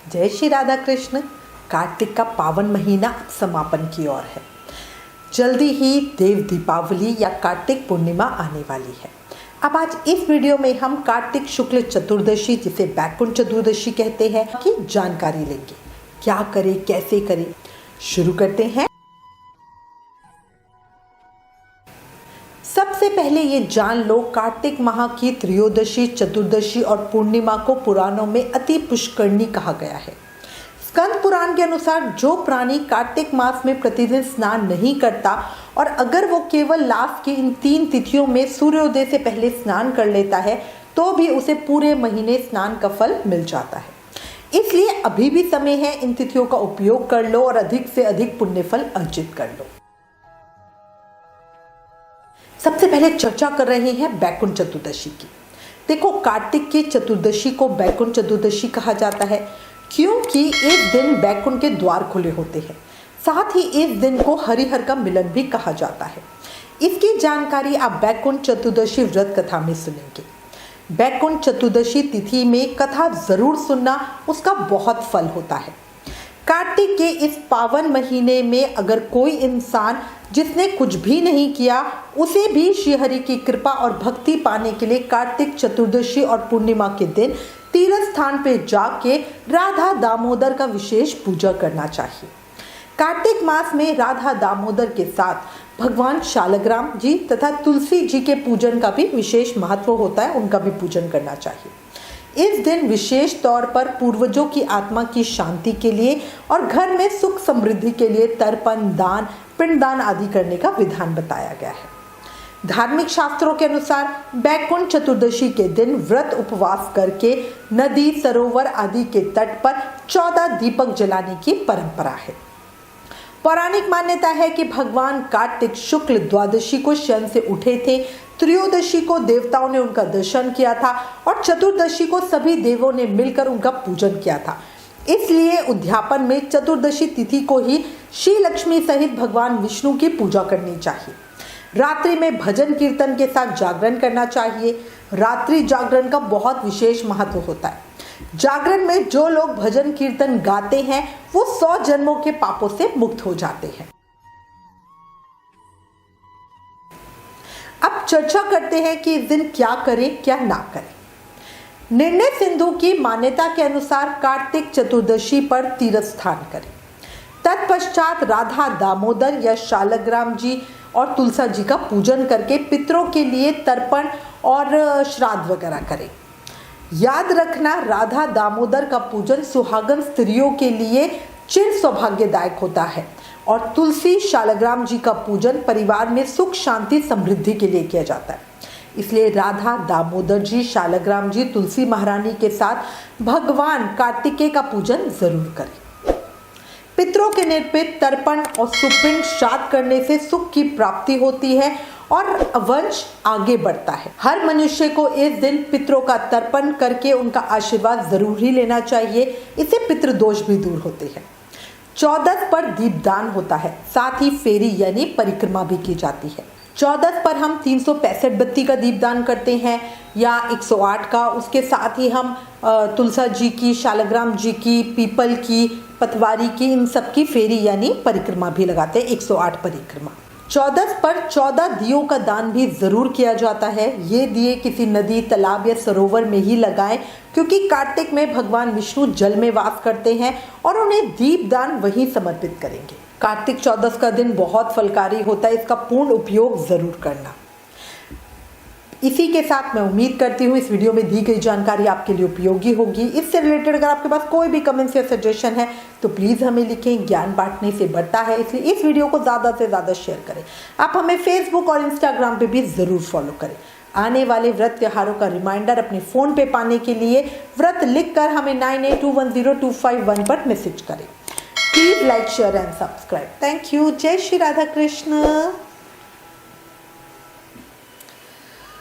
जय श्री राधा कृष्ण। कार्तिक का पावन महीना समापन की ओर है। जल्दी ही देव दीपावली या कार्तिक पूर्णिमा आने वाली है। अब आज इस वीडियो में हम कार्तिक शुक्ल चतुर्दशी, जिसे बैकुंठ चतुर्दशी कहते हैं, की जानकारी लेंगे। क्या करें, कैसे करें, शुरू करते हैं। सबसे पहले ये जान लो, कार्तिक माह की त्रयोदशी, चतुर्दशी और पूर्णिमा को पुराणों में अति पुष्करणी कहा गया है। स्कंद पुराण के अनुसार जो प्राणी कार्तिक मास में प्रतिदिन स्नान नहीं करता और अगर वो केवल लास्ट की इन 3 तिथियों में सूर्योदय से पहले स्नान कर लेता है तो भी उसे पूरे महीने स्नान का फल मिल जाता है। इसलिए अभी भी समय है, इन तिथियों का उपयोग कर लो और अधिक से अधिक पुण्य फल अर्जित कर लो। सबसे पहले चर्चा कर रहे हैं बैकुंठ चतुर्दशी की। देखो, कार्तिक की चतुर्दशी को बैकुंठ चतुर्दशी कहा जाता है क्योंकि इस दिन बैकुंठ के द्वार खुले होते हैं। साथ ही इस दिन को हरिहर का मिलन भी कहा जाता है। इसकी जानकारी आप बैकुंठ चतुर्दशी व्रत कथा में सुनेंगे। बैकुंठ चतुर्दशी तिथि में कथा जरूर सुनना, उसका बहुत फल होता है। कार्तिक के इस पावन महीने में अगर कोई इंसान जिसने कुछ भी नहीं किया, उसे भी श्रीहरि की कृपा और भक्ति पाने के लिए कार्तिक चतुर्दशी और पूर्णिमा के दिन तीर्थ स्थान पे जाके राधा दामोदर का विशेष पूजा करना चाहिए। कार्तिक मास में राधा दामोदर के साथ भगवान शालग्राम जी तथा तुलसी जी के पूजन का भी विशेष महत्व होता है, उनका भी पूजन करना चाहिए। इस दिन विशेष तौर पर पूर्वजों की आत्मा की शांति के लिए और घर में सुख समृद्धि के लिए तर्पण दान, पिंडदान आदि करने का विधान बताया गया है। धार्मिक शास्त्रों के अनुसार बैकुंठ चतुर्दशी के दिन व्रत उपवास करके नदी, सरोवर आदि के तट पर 14 दीपक जलाने की परंपरा है। पौराणिक मान्यता है कि भगवान कार्तिक शुक्ल द्वादशी को शयन से उठे थे, त्रयोदशी को देवताओं ने उनका दर्शन किया था और चतुर्दशी को सभी देवों ने मिलकर उनका पूजन किया था। इसलिए उद्यापन में चतुर्दशी तिथि को ही श्री लक्ष्मी सहित भगवान विष्णु की पूजा करनी चाहिए। रात्रि में भजन कीर्तन के साथ जागरण करना चाहिए। रात्रि जागरण का बहुत विशेष महत्व होता है। जागरण में जो लोग भजन कीर्तन गाते हैं वो 100 जन्मों के पापों से मुक्त हो जाते हैं। अब चर्चा करते हैं कि इस दिन क्या करें, क्या ना करें। निर्णय सिंधु की मान्यता के अनुसार कार्तिक चतुर्दशी पर तीर्थ स्नान करें। तत्पश्चात राधा दामोदर या शालग्राम जी और तुलसा जी का पूजन करके पितरों के लिए तर्पण और श्राद्ध वगैरह करें। याद रखना, राधा दामोदर का पूजन सुहागन स्त्रियों के लिए चिर सौभाग्यदायक होता है और तुलसी शालग्राम जी का पूजन परिवार में सुख शांति समृद्धि के लिए किया जाता है। इसलिए राधा दामोदर जी, शालग्राम जी, तुलसी महारानी के साथ भगवान कार्तिकेय का पूजन जरूर करें। पितरों के निर्पित तर्पण और सुपिंड श्राद्ध करने से सुख की प्राप्ति होती है और वंश आगे बढ़ता है। हर मनुष्य को इस दिन पितरों का तर्पण करके उनका आशीर्वाद जरूर ही लेना चाहिए, इससे पितृ दोष भी दूर होते हैं। 14 पर दीपदान होता है, साथ ही फेरी यानी परिक्रमा भी की जाती है। 14 पर हम 365 बत्ती का दीपदान करते हैं या 108 का। उसके साथ ही हम तुलसा जी की, शालग्राम जी की, पीपल की, पतवारी की, इन सब की फेरी यानी परिक्रमा भी लगाते हैं, 108 परिक्रमा। 14 पर 14 दियों का दान भी जरूर किया जाता है। ये दिए किसी नदी, तालाब या सरोवर में ही लगाएं क्योंकि कार्तिक में भगवान विष्णु जल में वास करते हैं और उन्हें दीप दान वहीं समर्पित करेंगे। कार्तिक 14 का दिन बहुत फलकारी होता है, इसका पूर्ण उपयोग जरूर करना। इसी के साथ मैं उम्मीद करती हूँ इस वीडियो में दी गई जानकारी आपके लिए उपयोगी होगी। इससे रिलेटेड अगर आपके पास कोई भी कमेंट्स या सजेशन है तो प्लीज़ हमें लिखें। ज्ञान बांटने से बढ़ता है, इसलिए इस वीडियो को ज़्यादा से ज़्यादा शेयर करें। आप हमें फेसबुक और इंस्टाग्राम पे भी ज़रूर फॉलो करें। आने वाले व्रत त्योहारों का रिमाइंडर अपने फ़ोन पे पाने के लिए व्रत लिखकर हमें 98210251 पर मैसेज करें। Please like, share and subscribe. Thank you. जय श्री राधा कृष्ण।